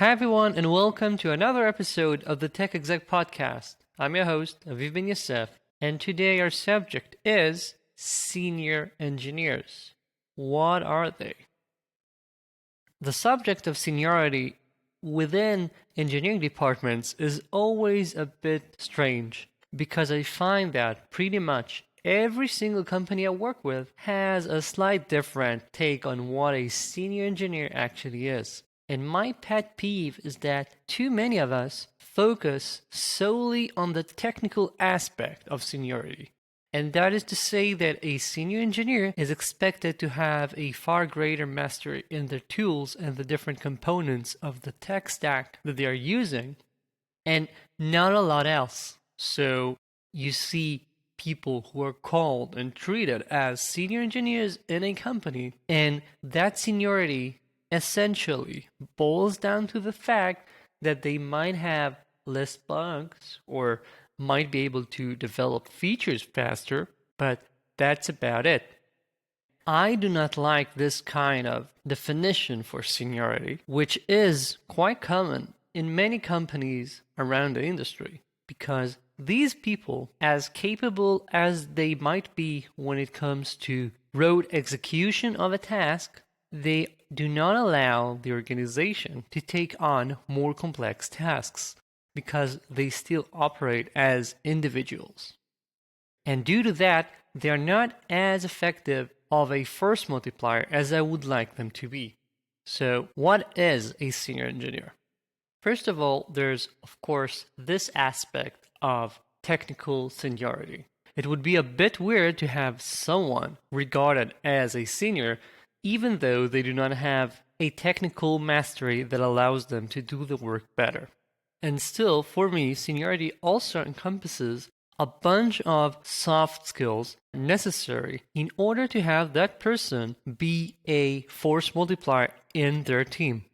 Hi everyone, and welcome to another episode of the Tech Exec podcast. I'm your host, Aviv Ben-Yosef, and today our subject is senior engineers. What are they? The subject of seniority within engineering departments is always a bit strange because I find that pretty much every single company I work with has a slight different take on what a senior engineer actually is. And my pet peeve is that too many of us focus solely on the technical aspect of seniority. And that is to say that a senior engineer is expected to have a far greater mastery in their tools and the different components of the tech stack that they are using, and not a lot else. So you see people who are called and treated as senior engineers in a company, and that seniority essentially boils down to the fact that they might have less bugs or might be able to develop features faster, but that's about it. I do not like this kind of definition for seniority, which is quite common in many companies around the industry, because these people, as capable as they might be when it comes to rote execution of a task, they do not allow the organization to take on more complex tasks because they still operate as individuals. And due to that, they are not as effective of a force multiplier as I would like them to be. So, what is a senior engineer? First of all, there's, of course, this aspect of technical seniority. It would be a bit weird to have someone regarded as a senior even though they do not have a technical mastery that allows them to do the work better. And still, for me, seniority also encompasses a bunch of soft skills necessary in order to have that person be a force multiplier in their team.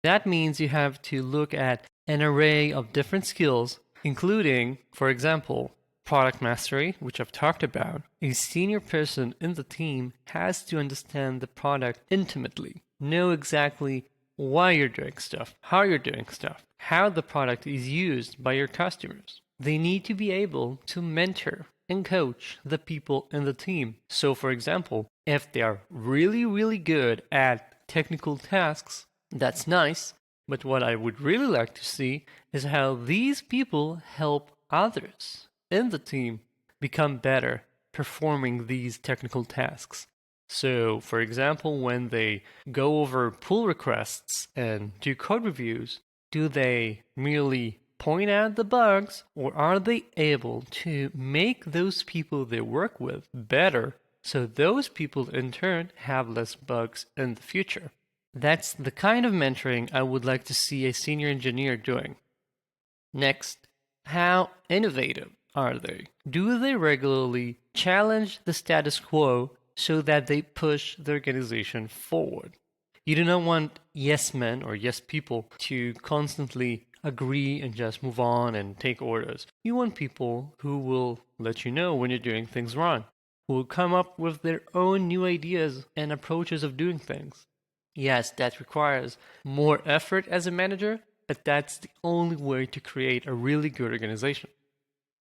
That means you have to look at an array of different skills, including, for example, product mastery, which I've talked about. A senior person in the team has to understand the product intimately, know exactly why you're doing stuff, how you're doing stuff, how the product is used by your customers. They need to be able to mentor and coach the people in the team. So, for example, if they are really good at technical tasks, that's nice, but what I would really like to see is how these people help others in the team become better performing these technical tasks. So, for example, when they go over pull requests and do code reviews, do they merely point out the bugs, or are they able to make those people they work with better so those people in turn have less bugs in the future? That's the kind of mentoring I would like to see a senior engineer doing. Next, how innovative are they? Do they regularly challenge the status quo so that they push the organization forward? You do not want yes men or yes people to constantly agree and just move on and take orders. You want people who will let you know when you're doing things wrong, who will come up with their own new ideas and approaches of doing things. Yes, that requires more effort as a manager, but that's the only way to create a really good organization.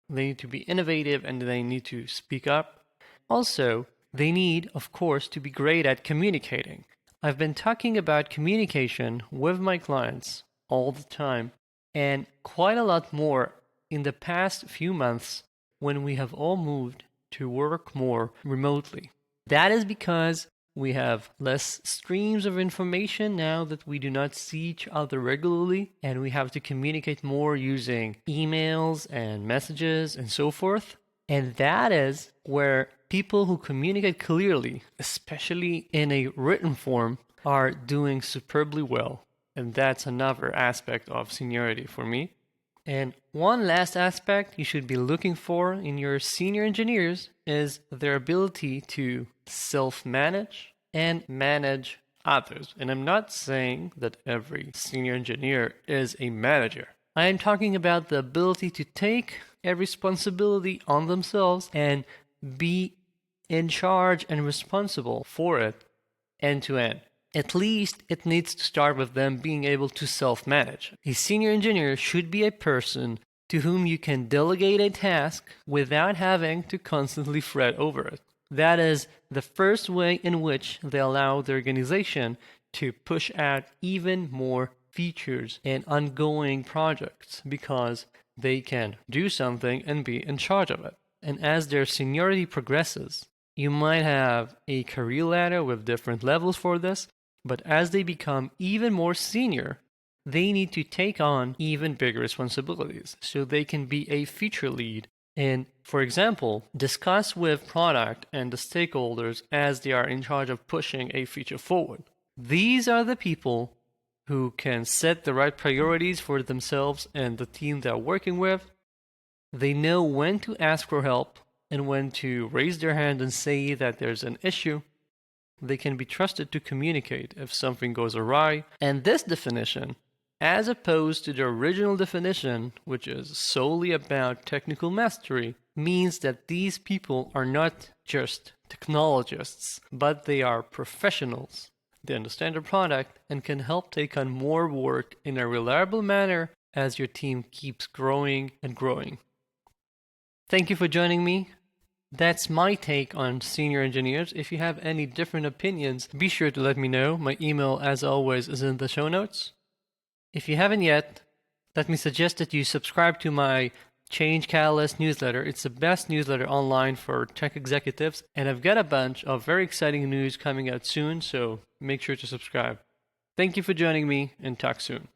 They need to be innovative and they need to speak up. Also, they need, of course, to be great at communicating. I've been talking about communication with my clients all the time, and quite a lot more in the past few months when we have all moved to work more remotely. That is because we have less streams of information now that we do not see each other regularly, and we have to communicate more using emails and messages and so forth. And that is where people who communicate clearly, especially in a written form, are doing superbly well. And that's another aspect of seniority for me. And one last aspect you should be looking for in your senior engineers is their ability to self-manage and manage others. And I'm not saying that every senior engineer is a manager. I am talking about the ability to take a responsibility on themselves and be in charge and responsible for it end to end. At least it needs to start with them being able to self-manage. A senior engineer should be a person to whom you can delegate a task without having to constantly fret over it. That is the first way in which they allow the organization to push out even more features and ongoing projects because they can do something and be in charge of it. And as their seniority progresses, you might have a career ladder with different levels for this, but as they become even more senior, they need to take on even bigger responsibilities so they can be a feature lead and, for example, discuss with product and the stakeholders as they are in charge of pushing a feature forward. These are the people who can set the right priorities for themselves and the team they're working with. They know when to ask for help and when to raise their hand and say that there's an issue. They can be trusted to communicate if something goes awry. And this definition, as opposed to the original definition, which is solely about technical mastery, means that these people are not just technologists, but they are professionals. They understand the product and can help take on more work in a reliable manner as your team keeps growing and growing. Thank you for joining me. That's my take on senior engineers. If you have any different opinions, be sure to let me know. My email, as always, is in the show notes. If you haven't yet, let me suggest that you subscribe to my Change Catalyst newsletter. It's the best newsletter online for tech executives, and I've got a bunch of very exciting news coming out soon, so make sure to subscribe. Thank you for joining me, and talk soon.